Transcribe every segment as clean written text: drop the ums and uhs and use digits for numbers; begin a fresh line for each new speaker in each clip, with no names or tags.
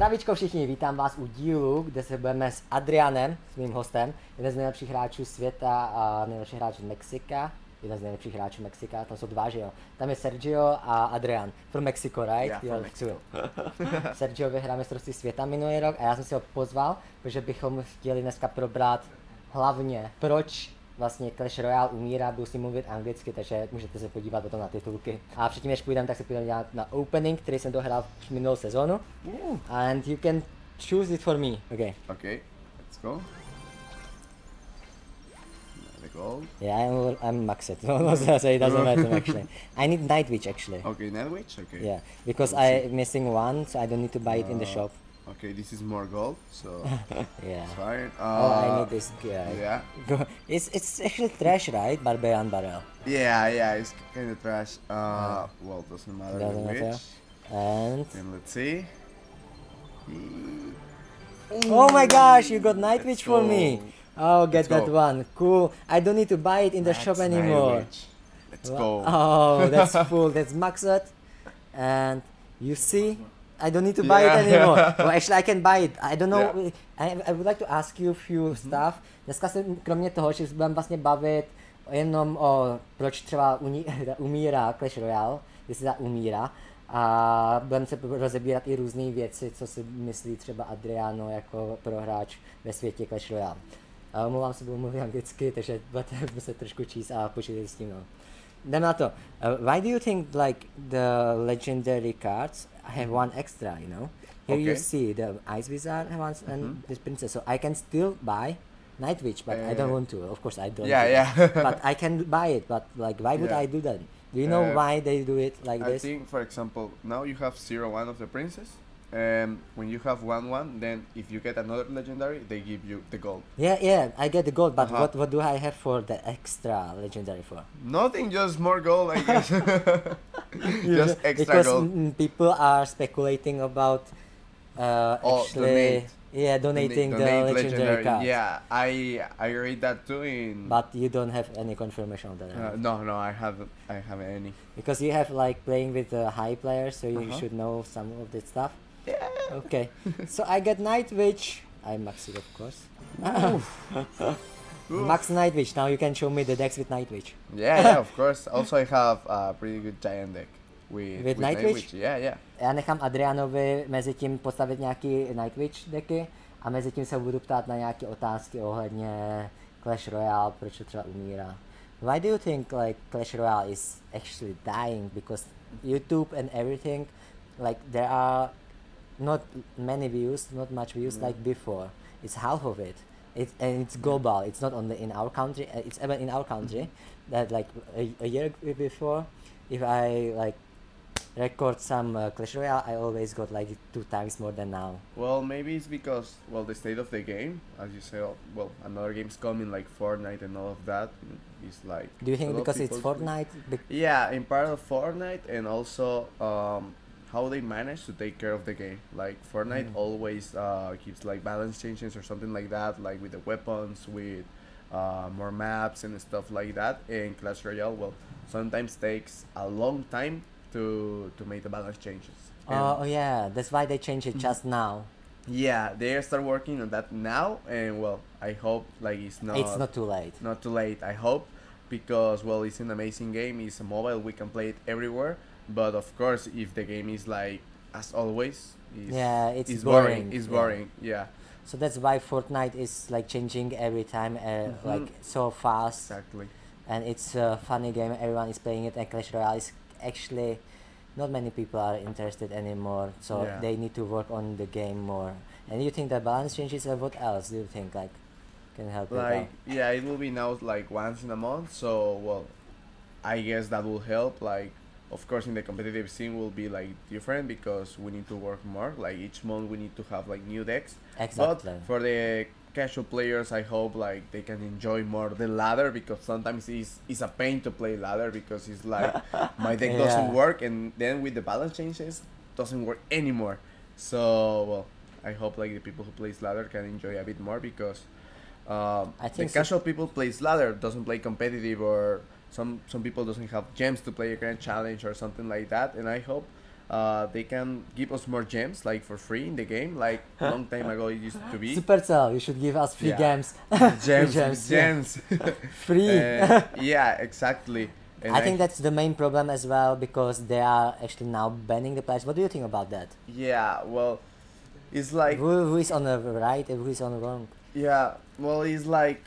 Zdravíčko všichni, vítám vás u dílu, kde se budeme s Adrianem, s mým hostem, jeden z nejlepších hráčů světa a nejlepší hráč Mexika. Jeden z nejlepších hráčů Mexika, tam jsou dva, že jo? Tam je Sergio a Adrian. From Mexico, right?
Yeah, from Mexico.
Sergio vyhrál mistrovství světa minulý rok a já jsem si ho pozval, protože bychom chtěli dneska probrat hlavně, proč vlastně Clash Royale umírá, budu si mluvit anglicky, takže můžete se podívat potom na titulky. A předtím, než půjdeme, tak se půjdeme dělat na opening, který jsem dohrál v minulou sezónu. And you can choose it for me. Okay.
Okay, let's go. Gold.
Yeah, I'm maxed. No, so it doesn't matter actually. I need Night Witch actually.
Okay, Night Witch? Okay.
Yeah, because I'm missing one, so I don't need to buy it in the shop.
Okay, this is more gold, so
yeah.
it's fine.
I need this guy.
Yeah.
It's actually trash, right? Barbarian Barrel.
Yeah, it's kind of trash. Well, doesn't matter.
Doesn't matter. And
let's see.
Oh my gosh, you got Night Witch for
go.
me. Oh, get that
go.
one. Cool. I don't need to buy it in the shop
That's
anymore.
Night Witch. Let's go.
Oh, that's full. That's maxed. And you see, I don't need to buy it anymore. Well, actually, I can buy it. I don't know.
Yeah.
I would like to ask you a few stuff. Dneska se kromě toho, že se budeme vlastně bavit jenom o proč třeba umírá Clash Royale, jestli ta umírá, a budeme se rozebírat i různé věci, co si myslí třeba Adriano jako prohráč ve světě Clash Royale. A omlouvám se, budu mluvit anglicky, takže budete se trošku číst a počítejte s tím. No. Jdeme na to. Why do you think like the legendary cards have one extra, you know? Here you see the Ice Wizard once and this princess, so I can still buy Night Witch, but I don't want to. Of course I don't.
Yeah.
But I can buy it, but like why would I do that? Do you know why they do it like this?
I think, for example, now you have 0-1 of the princess. When you have 1-1, then if you get another legendary, they give you the gold.
Yeah, I get the gold, but what do I have for the extra legendary for?
Nothing, just more gold, I guess. Just extra
because
gold.
People are speculating about actually donating the legendary cards.
Yeah, I read that too in.
But you don't have any confirmation of that.
No, I haven't any.
Because you have like playing with high players, so you should know some of this stuff.
Yeah.
Okay, so I got Night Witch. I maxed it, of course. Max Night Witch. Now you can show me the decks with Night Witch.
Yeah, of course. Also, I have a pretty good giant deck with
Night Witch.
Yeah.
Já nechám Adrianovi mezi tím postavit nějaký Night Witch decky a mezi tím se budu ptát na nějaké otázky ohledně Clash Royale, proč to třeba umírá. Why do you think like Clash Royale is actually dying? Because YouTube and everything, like there are not many views, not much views like before. It's half of it. And it's global. It's not only in our country. It's even in our country. That like a year before, if I like record some Clash Royale, I always got like 2 times more than now.
Well, maybe it's because the state of the game, as you say. Well, another games coming like Fortnite and all of that. Is like.
Do you think because it's Fortnite?
Yeah, in part of Fortnite and also how they manage to take care of the game. Like Fortnite always keeps like balance changes or something like that, like with the weapons, with more maps and stuff like that. And Clash Royale, well, sometimes takes a long time to make the balance changes.
Oh yeah, that's why they changed it just now.
Yeah, they start working on that now, and well, I hope like it's not
too late.
Not too late, I hope, because well, it's an amazing game. It's a mobile, we can play it everywhere. But of course, if the game is like as always, it's boring. It's boring. Yeah.
So that's why Fortnite is like changing every time, like so fast.
Exactly.
And it's a funny game. Everyone is playing it, and Clash Royale is actually not many people are interested anymore. So they need to work on the game more. And you think the balance changes, or what else do you think like can help?
Like it will be now like once in a month. So well, I guess that will help. Like. Of course, in the competitive scene will be like different because we need to work more. Like each month we need to have like new decks.
Exactly.
But for the casual players, I hope like they can enjoy more the ladder, because sometimes it's a pain to play ladder because it's like my deck doesn't work, and then with the balance changes doesn't work anymore. So well, I hope like the people who plays ladder can enjoy a bit more, because
I think
the casual people plays ladder, doesn't play competitive, or some people doesn't have gems to play a grand challenge or something like that. And I hope they can give us more gems like for free in the game. Like long time ago it used to be.
Supercell, you should give us free games.
Gems.
Free.
Yeah, exactly. And
I think that's the main problem as well, because they are actually now banning the players. What do you think about that?
Yeah, well, it's like
Who is on the right and who is on the wrong?
yeah, well, it's like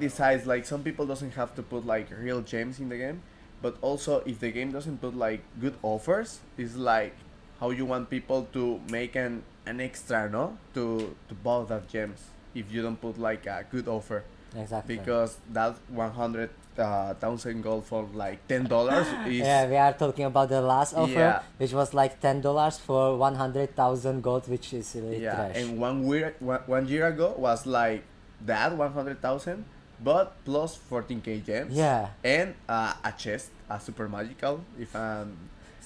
decides like some people doesn't have to put like real gems in the game, but also if the game doesn't put like good offers, it's like how you want people to make an extra, no, to buy that gems if you don't put like a good offer.
Exactly.
Because that 100,000 gold for like $10 is
Yeah, we are talking about the last offer,
Yeah.
which was like $10 for 100,000 gold, which is really trash.
and one year ago was like that 100,000, but plus 14k gems.
Yeah.
And a chest, a super magical, if I'm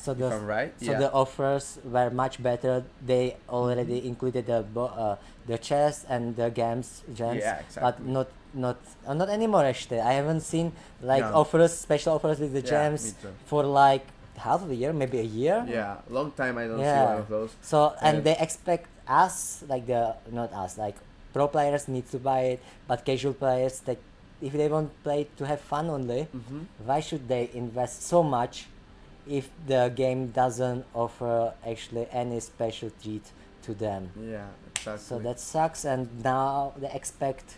So
right.
So the offers were much better. They already included the chest and the gems,
Yeah,
but
exactly.
not anymore actually. I haven't seen like
No.
offers, special offers with the
Yeah,
gems
me too.
for like half a year, maybe a year.
Yeah, long time I don't see
Yeah.
one of those.
So and
And-
they expect us, like not us, like pro players need to buy it, but casual players, like if they want play to have fun only, why should they invest so much if the game doesn't offer actually any special treat to them?
Yeah, exactly.
So that sucks, and now they expect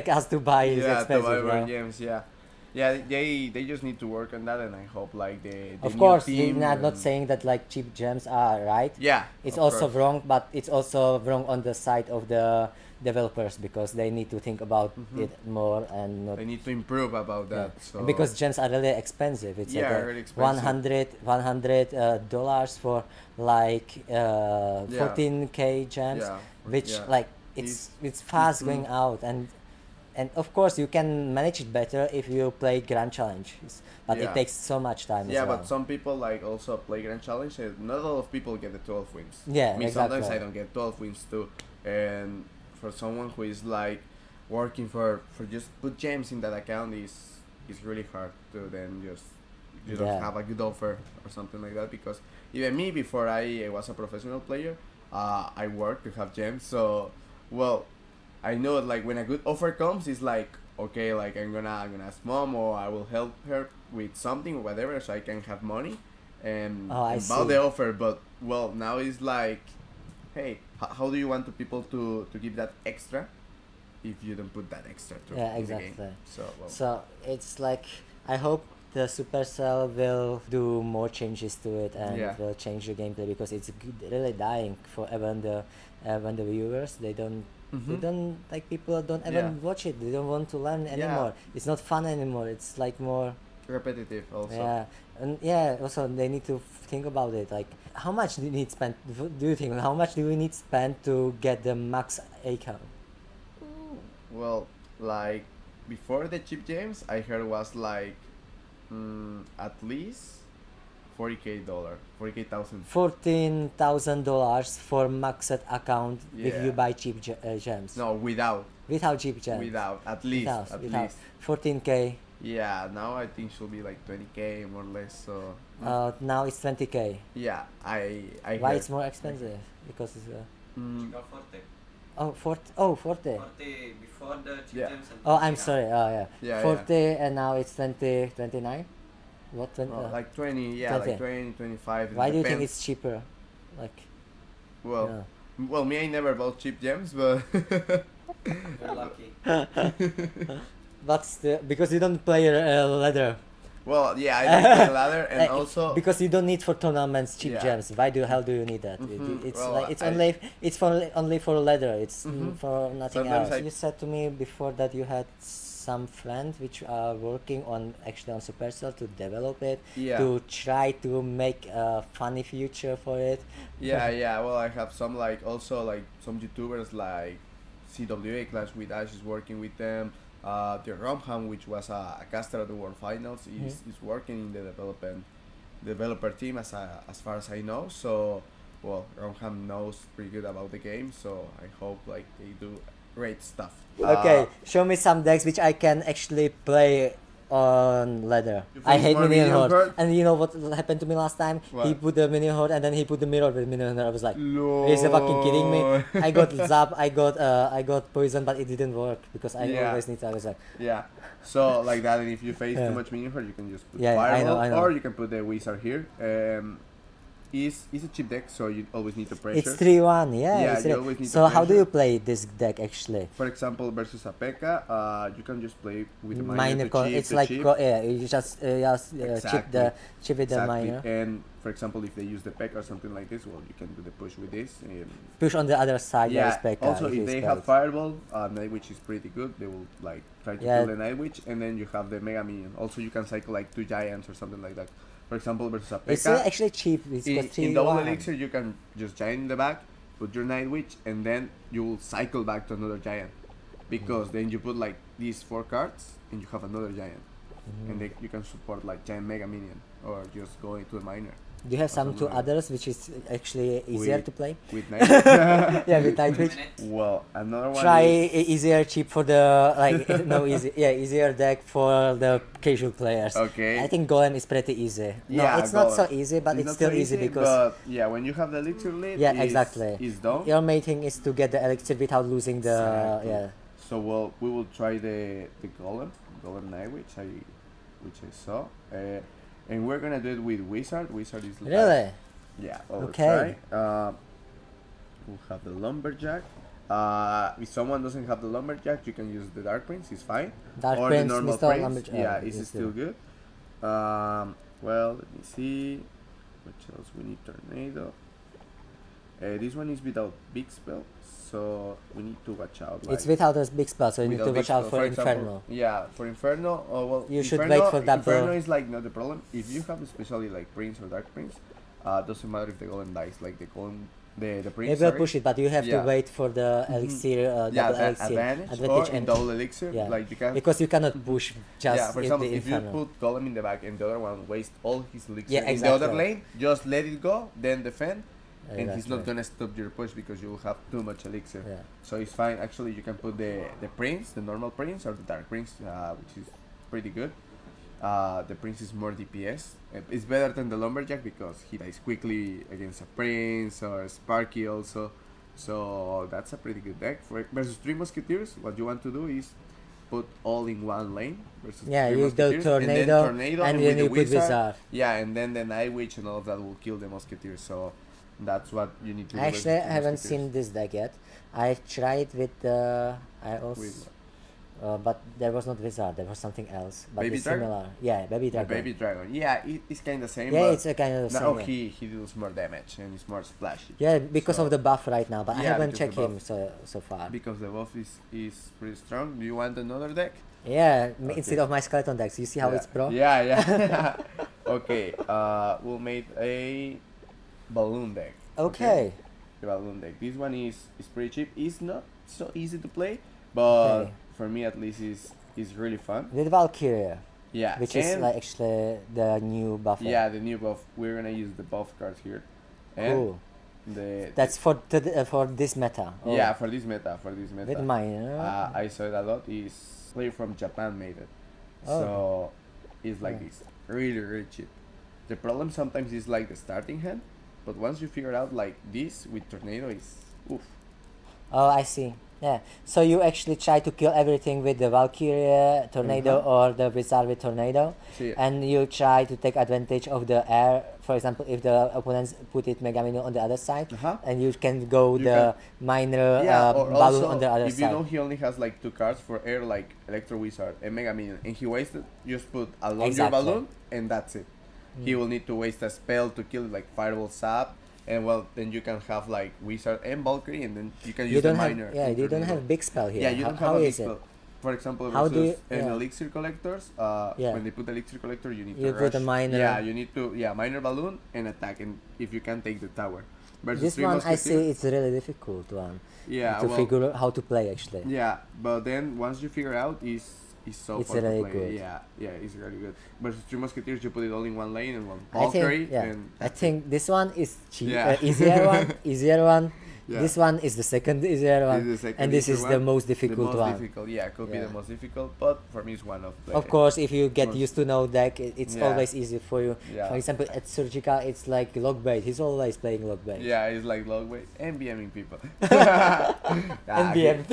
us to buy it.
yeah, to
expensive,
buy more
yeah.
gems. Yeah, they just need to work on that, and I hope like the
Of
new
course,
team
we're not
and-
saying that like cheap gems are right.
Yeah,
It's
of
also
course.
wrong, but it's also wrong on the side of the developers, because they need to think about it more and not.
They need to improve about that. So
And because gems are really expensive. It's
Yeah,
like
really expensive.
$100 dollars for like 14k gems,
Yeah,
which
yeah.
like it's fast going out, and of course you can manage it better if you play grand challenges, but
Yeah.
it takes so much time.
yeah,
as well.
but some people like also play Grand Challenge, and not a lot of people get the 12 wins.
Yeah,
Me sometimes
exactly.
I don't get 12 wins too, and for someone who is like working for just put gems in that account is really hard to then just you don't
Yeah.
have a good offer or something like that, because even me before I was a professional player, I worked to have gems, so well I know like when a good offer comes, it's like okay, like I'm gonna ask mom, or I will help her with something or whatever, so I can have money and
Oh, I
about
see.
the offer. But well, now it's like, hey, how do you want the people to give that extra if you don't put that extra to
Yeah,
in the
exactly.
game? So well,
So it's like, I hope the Supercell will do more changes to it and
Yeah.
will change the gameplay, because it's really dying for even the viewers. They don't like, people don't even
Yeah.
watch it. They don't want to learn anymore. It's not fun anymore. It's like more
repetitive also.
yeah, and yeah. Also, they need to think about it. Like, how much do you need spend? Do you think how much do we need spend to get the max account?
Well, like before the cheap games, I heard was like at least $40,000.
$14,000 for maxed account if
Yeah.
you buy cheap gems.
No, without
Cheap gems.
at least
Without,
at least.
14k.
Yeah, now I think should be like 20k more or less. So
Now it's 20k.
yeah, I
Why
heard.
it's more expensive? Because it's
Mm,
Got 40.
40.
40 before the cheap
Yeah.
gems and
Oh, I'm
40
sorry. Oh yeah.
Yeah,
40 and now it's 20, 29. What 20?
like 20, yeah,
20.
like 20, 25.
Why do you think
depends.
it's cheaper? Like,
Well,
yeah.
well, me, I never bought cheap gems, but
You're lucky.
But still, because you don't play leather.
well, yeah, I don't play ladder, and
Like,
also
because you don't need for tournaments cheap
Yeah.
gems. Why the hell do you need that? It's
Well,
like it's only for leather. It's for nothing
Sometimes
else.
I-
You said to me before that you had some friends which are working on Supercell to develop it,
Yeah.
to try to make a funny future for it.
yeah. Well, I have some like also like some YouTubers like CWA Clash with Ash is working with them. The Romham, which was a caster at the World Finals, is working in the developer team as far as I know. So, well, Romham knows pretty good about the game. So I hope like they do great stuff.
Okay, show me some decks which I can actually play on leather.
You
I
face
hate
more
minion
minion
horde.
horde?
And you know what happened to me last time? He
What?
put the minion horde and then he put the mirror with minion horde. I was like, is he fucking kidding me? I got zap, I got poison, but it didn't work because I
Yeah.
always need to. I was like,
Yeah. So like that, and if you face
Yeah.
too much minion horde, you can just put
Yeah, I know,
fireball,
I know.
or you can put the wizard here. Is a cheap deck, so you always need to pressure.
it's 3-1, yeah.
Yeah,
it's
you
really-
always need
so
to
how do
pressure.
you play this deck actually?
For example, versus a P.E.K.K.A, you can just play with the
Minor
miner to chip,
it's
to
like
chip.
yeah, you just chip with the
Exactly.
minor.
And for example, if they use the P.E.K.K.A or something like this, well, you can do the push with this.
Push on the other side.
Yeah.
Respect,
Also,
if
if
you
they
spell
have
it.
fireball, Night Witch is pretty good. They will like try to
Yeah.
kill the Night Witch, and then you have the Mega Minion. Also, you can cycle like 2 giants or something like that. For example, versus a
It's
P.E.K.K.A.
actually cheap. It's got
In double
3-1.
elixir, you can just giant in the back, put your Night Witch, and then you will cycle back to another giant. Because then you put like these 4 cards, and you have another giant. And then you can support like giant Mega Minion, or just go into a miner
Do you have some
something
two
like that.
others which is actually easier
With-
to play?
with Night Witch.
Yeah, with Night Witch.
Well, another one
Try
is,
easier cheap for the like no easy easier deck for the casual players.
Okay.
I think Golem is pretty easy. No,
Yeah,
it's not so
Golem.
easy, but it's
not
still
so
easy because
But yeah, when you have the elixir lead,
yeah, exactly.
is done.
Your main thing is to get the elixir without losing the
Exactly.
yeah.
So we will try the golem Night Witch which I saw, and we're gonna do it with wizard. Wizard is like,
Really?
yeah. Well,
Okay.
Let's try. We'll have the lumberjack. If someone doesn't have the lumberjack, you can use the dark prince. It's fine.
Dark
or
Prince,
the normal
Mr.
prince.
Lumberjack.
Yeah,
Yes,
it's still good. Well, let me see. What else we need? Tornado. This one is without big spell, so we need to watch out.
It's without a big spell, so you need
without
to
big
watch out
spell.
for
example,
Inferno.
Yeah, for Inferno. Oh well.
You should
Inferno,
wait for that
Inferno
build.
is like not the problem. If you have especially like Prince or Dark Prince, doesn't matter if the golem dies. Like the golem, the Prince.
Maybe I'll
sorry.
push it, but you have to
Yeah.
wait for the elixir,
Yeah,
double
that
elixir
advantage, or in
and
double elixir,
yeah.
like you can.
because you cannot push just
Yeah, for example,
the
if you
Inferno.
put golem in the back and the other one waste all his elixir
Yeah,
in the other
exactly.
lane, just let it go, then defend, and he's not
Exactly.
gonna stop your push because you will have too much elixir.
Yeah.
So it's fine. Actually, you can put the prince, the normal prince, or the dark prince, which is pretty good. The prince is more DPS. It's better than the lumberjack because he dies quickly against a prince or a Sparky also. So that's a pretty good deck. For versus 3 musketeers, what you want to do is put all in one lane versus
Yeah,
3
you do
musketeers, and then
tornado, and
with
then
the
you put wizard.
Yeah, and then the night witch and all of that will kill the musketeers. So that's what you need to do. versus
Actually, I
3
haven't
musketeers.
seen this deck yet. I tried with I also,
With-
but there was not wizard. There was something else. But
Baby
it's
dragon?
similar. Yeah, baby
The
dragon.
baby dragon. Yeah, it's kind of same.
Yeah,
but
it's a kind of the
now
same. Yeah.
he deals more damage and it's more splashy.
Yeah, because
So-
of the buff right now, but I
Yeah,
haven't
because
checked
the
him
buff.
so far.
Because the buff is pretty strong. Do you want another deck?
Yeah,
Okay.
instead of my skeleton decks, you see how
yeah.
it's pro?
Yeah, yeah. Okay, we'll make a balloon deck.
Okay.
The balloon deck. This one is pretty cheap. It's not so easy to play, but
Okay.
for me at least is really fun.
With Valkyria,
Yeah,
which is
and
like actually the new buff.
yeah, the new buff. We're gonna use the buff cards here, and
Cool.
the
That's for this meta. Oh.
yeah for this meta.
With mine.
I saw it a lot. Is player from Japan made it,
Oh.
so it's like
Yeah.
this, really cheap. The problem sometimes is like the starting hand, but once you figure out like this with tornado is oof.
Oh, I see. Yeah. So you actually try to kill everything with the Valkyria tornado or the wizard with tornado,
See,
and you try to take advantage of the air. For example, if the opponents put it Mega Minion on the other side, and you can go
You
the minor
yeah, or
balloon
also
on the other
if
side.
you know he only has like 2 cards for air, like Electro Wizard and Mega Minion, and he wasted, just put a longer
Exactly.
balloon and that's it. He will need to waste a spell to kill it, like Fireball Sap, and well then you can have like Wizard and Valkyrie, and then you can
You
use the
don't have
minor.
yeah,
and
you don't
tornado.
have big spell here.
Yeah, you
How-
don't have
how
a big
is it?
spell. For example,
How do
versus
you-
an
yeah.
elixir collectors,
Yeah.
when they put elixir collector, you need
You
to
put a
rush.
minor.
Yeah, you need to minor balloon and attack, and if you can take the tower. Versus
This
3
one I see
musketeers-
it's a really difficult one
Yeah,
to
well,
figure out how to play actually.
yeah, but then once you figure out, is so
It's
fun
really
to play.
good.
Yeah, it's really good. Versus 3 musketeers, you put it all in one lane and one
I
Valkyrie,
think yeah.
and
I think this one is cheap,
Yeah.
easier one. Easier one.
Yeah.
This one is the second easier
This
one,
is the second
and this
easier
is the
one.
most
The
difficult
most
one.
difficult, yeah, could be
Yeah.
the most difficult, but for me it's one of the.
Of course, if you get
most-
used to know deck, it's
Yeah.
always easy for you.
Yeah.
For example, at Surgica, it's like log bait. He's always playing log bait.
Yeah, it's like logway and BMing people. Yeah,
NBM.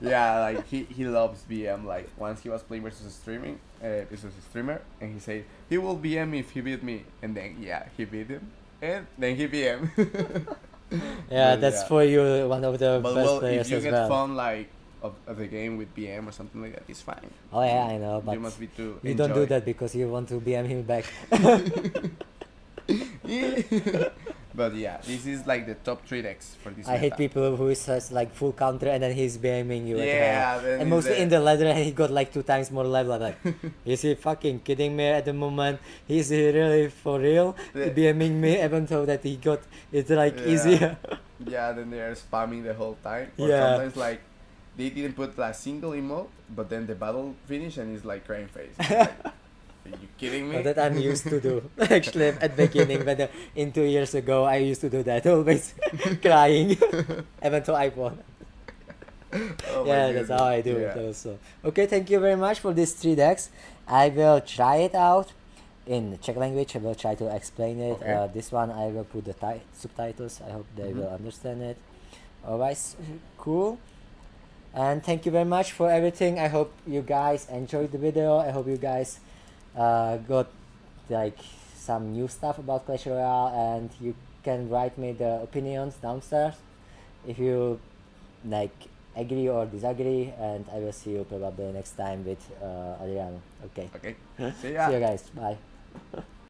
yeah, like he loves BM. Like once he was playing versus a streamer, and he said he will BM me if he beat me, and then yeah, he beat him, and then he BM.
Yeah,
But
that's
yeah.
for you one of the
But
best
well,
players
if you
as
get
well.
fun like of the game with BM or something like that, it's fine.
Oh yeah, I know, but
You must be too.
you don't do that because you want to BM him back.
But yeah, this is like the top 3 decks for this.
I hate
meta.
people who says like full counter and then he's BMing you. at
Yeah,
hell.
then
And
he's
mostly
there.
in the ladder and he got like 2 times more level. Like, is he fucking kidding me at the moment? Is he really for real
Yeah.
BMing me even though that he got it like
Yeah.
easier?
Yeah, then they are spamming the whole time. Or
Yeah.
sometimes like they didn't put a single emote, but then the battle finished and it's like crying face. Like, are you kidding me?
Well, that I'm used to do. Actually, at beginning, but in 2 years ago, I used to do that. Always crying, even though I won.
Oh my
Yeah, that's how I do
goodness,
it also. Okay, thank you very much for these 3 decks. I will try it out in Czech language. I will try to explain it.
Okay.
This one I will put the subtitles. I hope they
Mhm.
will understand it. Alright, cool. And thank you very much for everything. I hope you guys enjoyed the video. I hope you guys got like some new stuff about Clash Royale, and you can write me the opinions downstairs if you like agree or disagree, and I will see you probably next time with Adrian. Okay.
Okay. See ya.
See you guys. Bye.